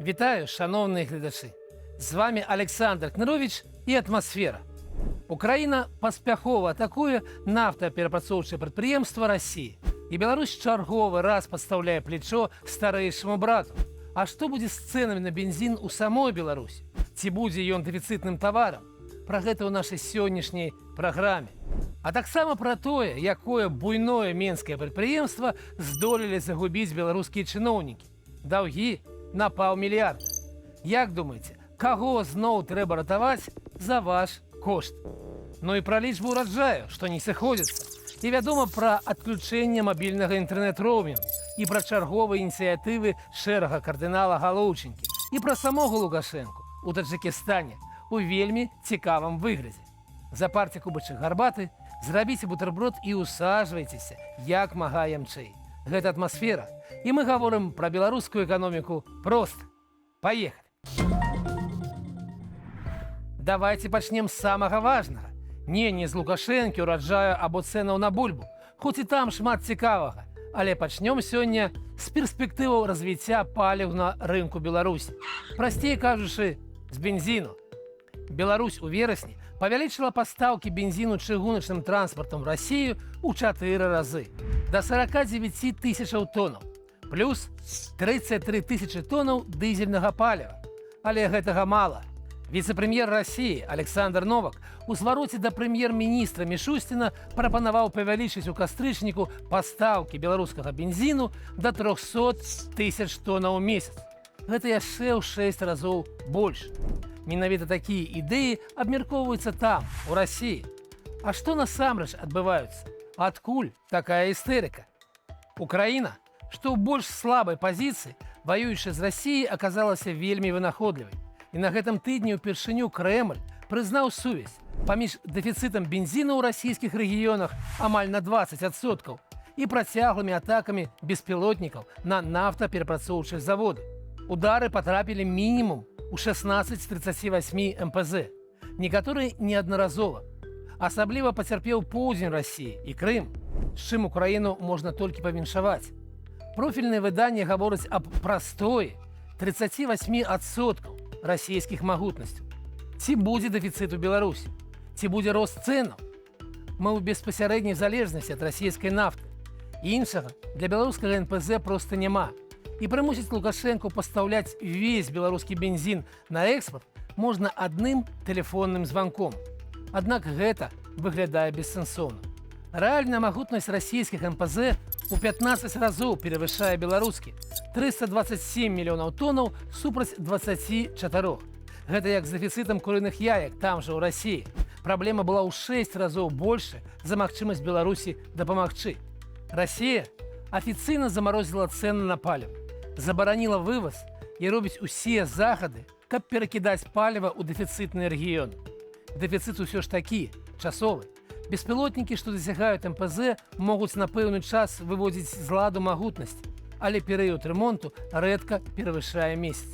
Вітаю, шановні глядачі! З вами Олександр Кнырович і «Атмосфера». Україна паспяхова атакуе нафтаперапрацоўчае прадпрыемства России. І Беларусь чарговы раз падстаўляе плечо старэйшаму брату. А што будзе з цэнамі на бензін у самой Беларусі? Ці будзе ён дэфіцытным таварам? Пра гэта ў нашай сённяшняй праграме. А таксама пра тое, якое буйное менскае прадпрыемства здолелі загубіць беларускія чыноўнікі. Даўгі на паўмільярда. Як думаеце, каго зноў трэба ратаваць за ваш кошт? Ну і пра лічбу ўраджаю, што не сыходзіцца. І вядома пра адключэнне мабільнага інтэрнэт-роумінгу, і пра чарговыя ініцыятывы шэрага кардынала Галоўчынкі, і пра самога Лукашэнку у Таджыкістане у вельмі цікавым выглядзе. Запарце кубачак гарбаты, зрабіце бутэрброд і усаджвайцеся як мага ямчэй. Гэта «Атмосфера», і мы гаворым пра беларускую эканоміку проста. Паехалі! Давайте пачнем з самага важнага. Не з Лукашэнкі, ураджаю або цэнаў на бульбу, хоць і там шмат цікавага. Але пачнём сёння з перспектываў развіцця паліў на рынку Беларусі. Прасцей кажучы, з бензіну. Беларусь у верасні павялічыла пастаўкі бензіну чыгуначным транспартам в Россию ў 4 разы, да 49 тысячаў тоннаў, плюс 33 тысячы тоннаў дызельнага паліва. Але гэтага мала. Віцэ-прэм'ер России Александр Новак у звароце да прэм'ер-міністра Мішусціна прапанаваў павялічыць у кастрычніку пастаўкі беларускага бензіну да 300 тысяч тоннаў у месяц. Гэта яшчэ ў 6 разоў больш. Менавіта такія ідэі абмяркоўваюцца там, у России. А што насамрэч адбываюцца? Адкуль такая істэрыка? Украіна, што ў больш слабай пазіцыі, ваюючы з Россией, аказалася вельмі вынаходлівай. І на гэтым тыдні ўпершыню Крэмль прызнаў сувязь паміж дэфіцытам бензіну ў расійскіх рэгіёнах амаль на 20% і працяглымі атакамі беспілотнікаў на нафтаперапрацоўчыя заводы. Удары патрапілі мінімум у 16 з 38 МПЗ. Некаторыя неаднаразова. Асабліва пацярпеў поўдзень России і Крым, з чым Украіну можна толькі павіншаваць. Профільнае выданне гаворыць аб прастоі 38% расійскіх магутнасцяў. Ці будзе дэфіцыт у Беларусі? Ці будзе рост цэнаў? Мы ў беспасярэдняй залежнасці ад расійскай нафты. Іншага для беларускага НПЗ проста няма. І прымусіць Лукашэнку пастаўляць увесь беларускі бензін на экспарт можна адным тэлефонным званком. Аднак гэта выглядае бессэнсоўна. Рэальная магутнасць расійскіх НПЗ у 15 разоў перавышае беларускі. 327 мільёнаў тоннаў супраць 24. Гэта як з дэфіцытам курыных яек там жа ў России. Праблема была ў 6 разоў больше за магчымасць Беларусі дапамагчы. Россия афіцыйна замарозіла цэны на паліва, забараніла вываз і робіць усе захады, каб перакідаць паліва ў дэфіцытныя рэгіёны. Дэфіцыт усё ж такі, часовы. Беспілотнікі, што дасягаюць МПЗ, могуць на пэўны час выводзіць з ладу магутнасць, але перыяд ремонту рэдка перавышае месяц.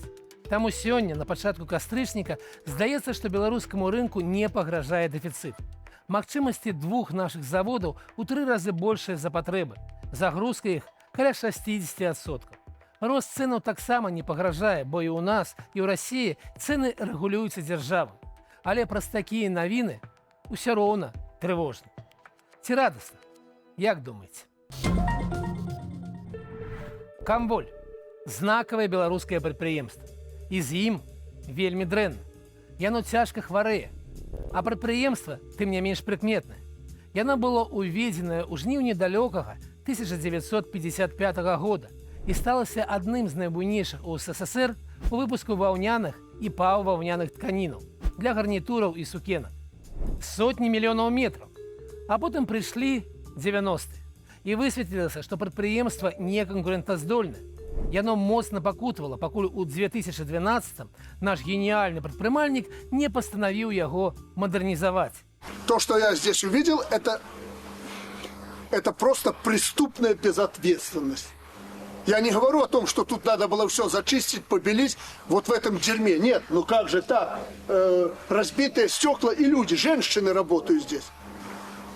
Таму сёння, на пачатку кастрычніка, здаецца, што беларускаму рынку не пагражае дэфіцыт. Магчымасці двух нашых заводаў у 3 разы большыя за патрэбы. Загрузка іх каля 60%. Рост цэнаў таксама не пагражае, бо і ў нас, і ў России цэны рэгулююцца дзяржавай. Але праз такія навіны ўсё роўна трывожна. Ці радасна? Як думаеце? Камболь – знакавае беларускае прадпрыемства. І з ім вельмі дрэнна. Яно цяжка хварэе. А прадпрыемства тым не менш прыкметнае. Яно было ўведзенае ў жніўні далёкага 1955 года і сталася адным з найбуйнейшых у СССР у выпуску ваўняных і паўваўняных тканінаў для гарнітураў і сукенак. Сотні мільёнаў метраў. А потым прыйшлі 90-е. І высветлілася, што прадпрыемства не канкурэнтаздольнае. Яно моцна пакутавала, пакуль у 2012 наш геніальны прадпрымальнік не пастанавіў яго мадэрнізаваць. То, что я здесь увидел, это просто преступная безответственность. Я не говорю о том, что тут надо было все зачистить, побелить вот в этом дерьме. Нет, ну как же так? Разбитые стекла и люди, женщины работают здесь.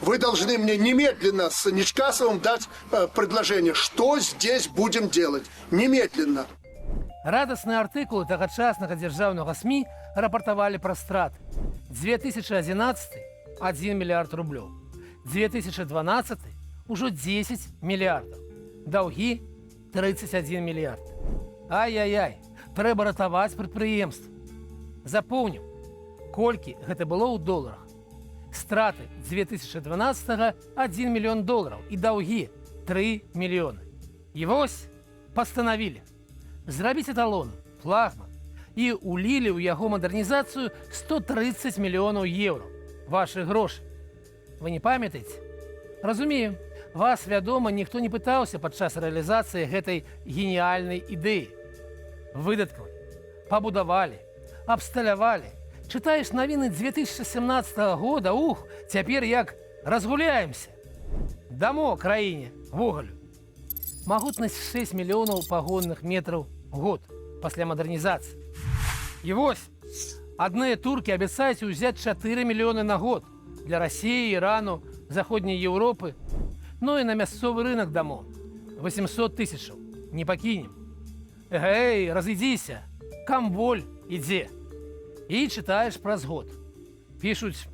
Вы должны мне немедленно с Нечкасовым дать предложение, что здесь будем делать. Немедленно. Радасныя артыкулы тагачаснага дзяржаўнага СМІ рапартавалі пра страты. 2011 – 1 мільярд рублёў. 2012 – ужо 10 мільярдаў. Даўгі – 31 мільярд. Ай-яй-яй, трэба ратаваць прадпрыемствы. Запомнім, колькі гэта было ў доларах. Страты 2012 – 1 мільён долараў і даўгі – 3 мільёны. І вось пастанавілі зрабіць эталон, флагман, і ўлілі ў яго мадэрнізацыю 130 мільёнаў еўра. Вашы грошы. Вы не памятаеце? Разумею, вас, вядома, ніхто не пытаўся падчас рэалізацыі гэтай геніяльнай ідэі. Выдаткавалі, пабудавалі, абсталявалі. Чытаеш навіны 2017 года, цяпер як разгуляемся. Дамо краіне вугалю. Магутнасць 6 мільёнаў пагонных метраў в год пасля мадэрнізацыі. І вось, адныя туркі абяцаюць узяць 4 мільёны на год для Расіі, Ірану, Заходняй Еўропы. Ну і на мясцовы рынок дамо. 800 тысячаў. Не пакінем. Эй, разыдзіся, камволь ідзе. І чытаеш праз год. Пішуць,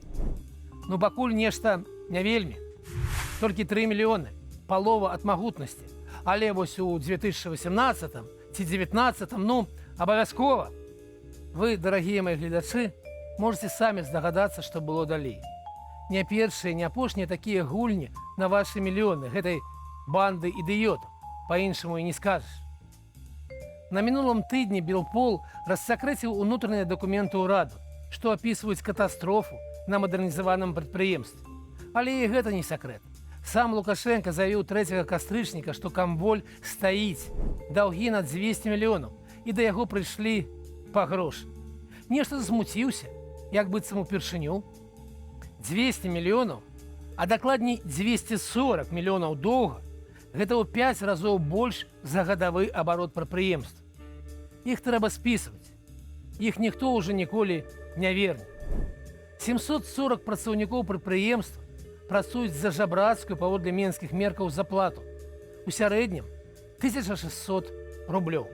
ну пакуль нешта не вельмі. Толькі 3 мільёны, палова ад магутнасці. Але вось у 2018 ці 2019, ну, абавязкова. Вы, дарагія мои гледачы, можете самі здагадацца, што было далей. Не першыя, не апошнія такія гульні на вашы мільёны гэтай банды ідыётаў. Па-іншаму і не скажаш. На мінулым тыдні Белпол рассакрэціў унутраныя дакументы ўраду, што апісваюць катастрофу на мадэрнізаваным прадпрыемстве. Але і гэта не сакрэт. Сам Лукашенко заявіў 3 кастрычніка, што камволь стаіць, даўгі на 200 мільёнаў, і да яго прыйшлі па грошы. Нешта засмуціўся, як быццам упершыню. 200 мільёнаў, а дакладней 240 мільёнаў доўга, гэта ў 5 разоў больш за гадавы абарот прадпрыемства. Іх трэба спісваць. Іх ніхто ўжо ніколі не верне. 740 працаўнікоў прадпрыемства працуюць за жабрацкую паводле менскіх меркаў заплату. У сярэднім 1600 рублёў.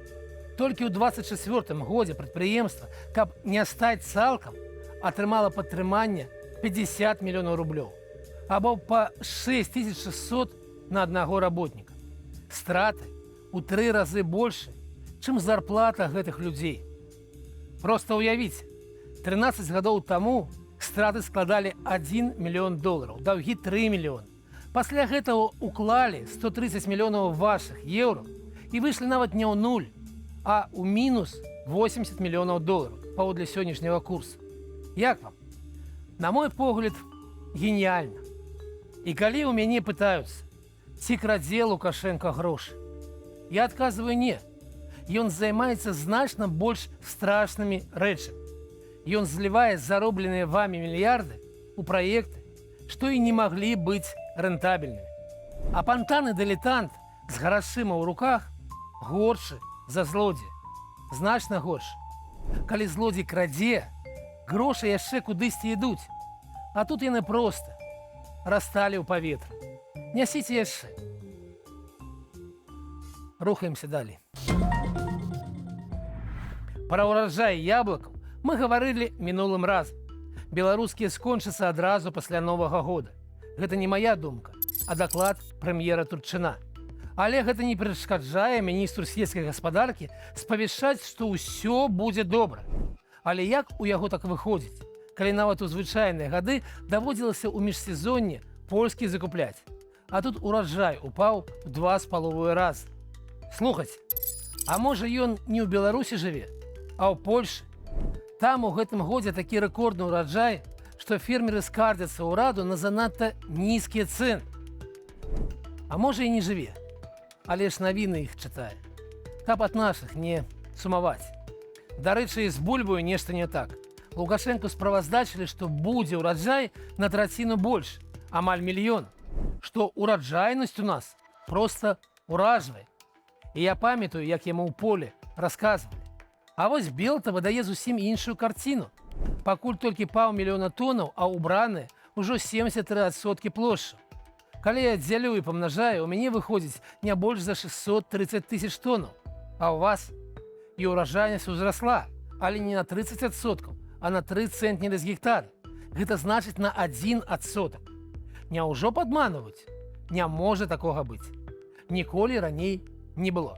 Толькі ў 24 годзе прадпрыемства, каб не стаць цалкам, атрымала падтрыманне 50 мільёнаў рублёў. Або па 6600 на аднаго работніка. Страты ў 3 разы больше, чым зарплата гэтых людзей. Проста ўявіце, 13 гадоў таму страты складалі 1 мільён долараў, даўгі 3 мільёны. Пасля гэтага уклалі 130 мільёнаў вашых еўро і выйшлі нават не ў нуль, а ў мінус 80 мільёнаў долараў паводле сённяшняга курса. Як вам? На мой погляд, геніяльна. І калі ў мяне пытаюцца, ці крадзе Лукашенко грошы, я адказваю не. Ён займаецца значна больш страшнымі рэчамі. Ён злівае заробленыя вамі мільярды ў праекты, што і не маглі быць рэнтабельнымі. А пантаны-дылетант з грашыма ў руках горшы за злодзея. Значна горш. Калі злодзей крадзе, грошы яшчэ кудысьці ідуць. А тут яны проста расталі ў паветры. Нясіце яшчэ. Рухаемся далей. Пра ўраджай яблыкаў мы гаварылі мінулым разам. Беларускія скончацца адразу пасля Новага года. Гэта не мая думка, а даклад прэм'ера Турчына. Але гэта не перашкаджае міністру сельскай гаспадаркі спавяшчаць, што ўсё будзе добра. Але як у яго так выходзіць, калі нават у звычайныя гады даводзілася ў міжсезонне польскі закупляць, а тут ураджай упаў у 2,5 разы. Слухайце, а можа ён не ў Беларусі жыве, а ў Польшы? Там у гэтым годзе такі рэкордны ўраджай, што фермеры скардзяцца ўраду на занадта нізкія цэны. А можа і не жыве, але ж навіны іх чытае. Каб ад нашых не сумаваць. Дарэчы, з бульбою нешта не так. Лукашенко справаздачылі, што будзе ўраджай на траціну больш, амаль мільён. Што ўраджайнасць у нас проста ўражвае. І я памятаю, як яму ў поле расказвалі. А вось Белта выдае зусім іншую карціну. Пакуль толькі 500 000 тоннаў, а ўбраныя ўжо 73% плошчы. Калі я дзялю і памнажаю, у мяне выходзіць не больш за 630 000 тоннаў. А ў вас? і ўражайнасць узрасла, але не на 30%, а на 3 центнеры з гектара. Гэта значыць на 1%. Няўжо падманваюць? Не можа такога быць. Ніколі раней не было.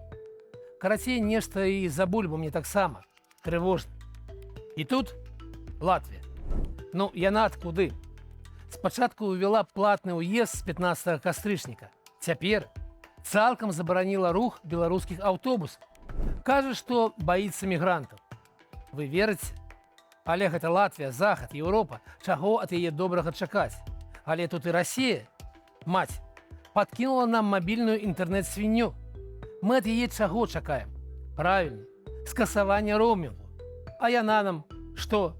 Карацей, нешта і за бульбу мне таксама трывожна. І тут Латвія. Ну, яна адкуды? Спачатку ўвяла платны ўезд з 15 кастрычніка. Цяпер цалкам забараніла рух беларускіх аўтобусаў. Кажа, што баіцца мігрантаў. Вы верыце? Але гэта Латвія, Захад, Еўропа. Чаго ад яе добрага чакаць? Але тут і Расія, маці, падкінула нам мабільную інтэрнэт-свінню. Мы ад яе чаго чакаем? Правільна, скасавання роумінгу. А яна нам што?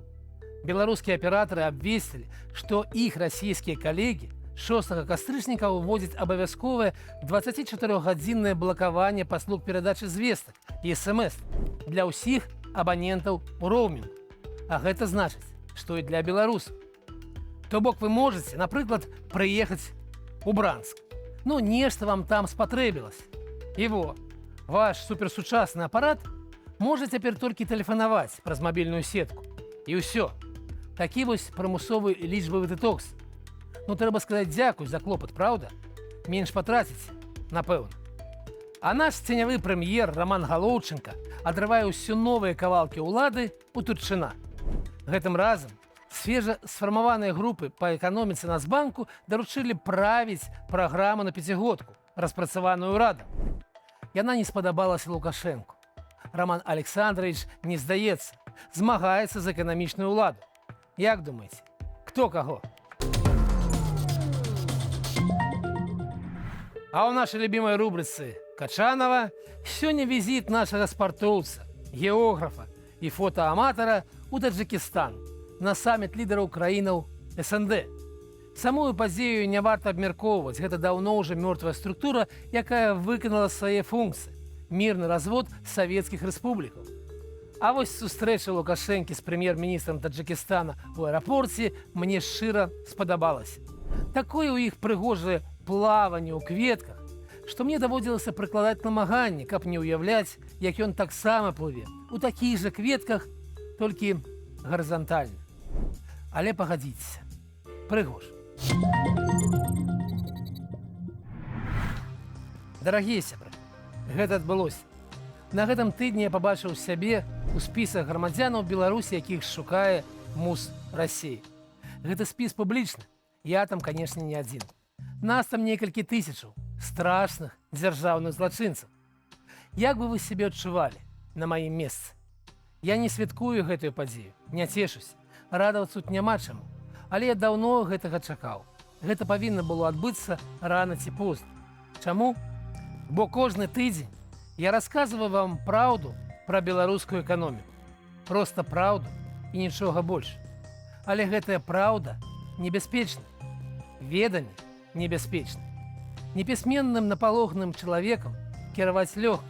Беларускія аператары абвесцілі, што іх расійскія калегі 6 кастрычніка ўводзяць абавязковае 24-гадзіннае блакаванне паслуг перадачы звестак і смс для ўсіх абанентаў у роумінгу. А гэта значыць, што і для беларусаў. То бок вы можаце, напрыклад, прыехаць у Бранск. Ну, нешта вам там спатрэбілася. І во, ваш суперсучасны апарат можа цяпер толькі тэлефанаваць праз мабільную сетку. І ўсё. Такі вось прымусовы лічбавы дэтокс. Ну, трэба сказаць дзякуй за клопат, праўда? Менш патраціць, напэўна. А наш ценявы прэм'ер Роман Галоўченка адрывае ўсё новыя кавалкі ўлады у Турчына. Гэтым разам свежа сфармаваныя групы па эканоміцы Нацбанку даручылі правіць праграму на пяцігодку, распрацаваную ўрадам. Яна не спадабалася Лукашэнку. Роман Александрович, не здаецца, змагаецца за эканамічную ўладу. Як думаеце, хто каго? А ў нашай любімай рубрыцы Качанова сёння візіт нашага спартоўца, географа і фотааматара у Таджикістан на саміт лідараў краінаў СНД. Самую падзею не варта абмяркоўваць, гэта даўно ўжо мёртвая структура, якая выканала свае функцыі, мірны развод савецкіх рэспублікаў. А вось сустрэча Лукашэнкі з прэм'ер-міністрам Таджикістана ў аэрапорце мне шчыра спадабалася. Такое ў іх прыгожае плаванне ў кветках, што мне даводзілася прыкладаць намаганні, каб не ўяўляць, як ён таксама плыве у такіх жа кветках, толькі гарызантальна. Але пагадзіцеся, прыгожа. Дарагія сябры, гэта адбылося. На гэтым тыдні я пабачыў сябе у спісах грамадзянаў Беларусі, якіх шукае МУС Расіі. Гэты спіс публічны. Я там, канешне, не адзін. Нас там некалькі тысячаў страшных дзяржаўных злачынцаў. Як бы вы сябе адчувалі на маім месцы? Я не святкую гэтую падзею, не цешуся. Радавацца тут няма чаму. Але я даўно гэтага чакаў. Гэта павінна было адбыцца рана ці позна. Чаму? Бо кожны тыдзень я расказваю вам праўду пра беларускую эканоміку. Проста праўду і нічога больш. Але гэтая праўда небяспечна. Веданне небяспечна. Непісьменным напалоханым чалавекам кіраваць лёгка.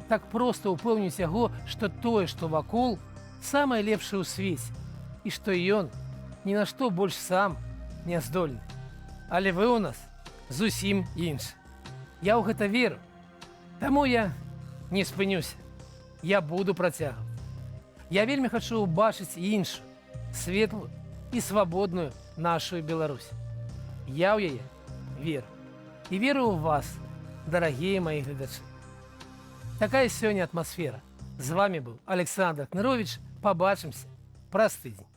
Так проста ўпэўніць яго, што тое, што вакол, самае лепшае ў свеце, і што ён ні на што больш сам не здольны. Але вы ў нас зусім іншы. Я ў гэта веру. Таму я не спынюся. Я буду працягваць. Я вельмі хачу ўбачыць іншую, светлую і свабодную нашу Беларусь. Я ў яе веру. І веру ў вас, дарагія мои гледачы. Такая сёння атмасфера. З вами быў Александр Кнырович. Пабачымся праз тыдзень.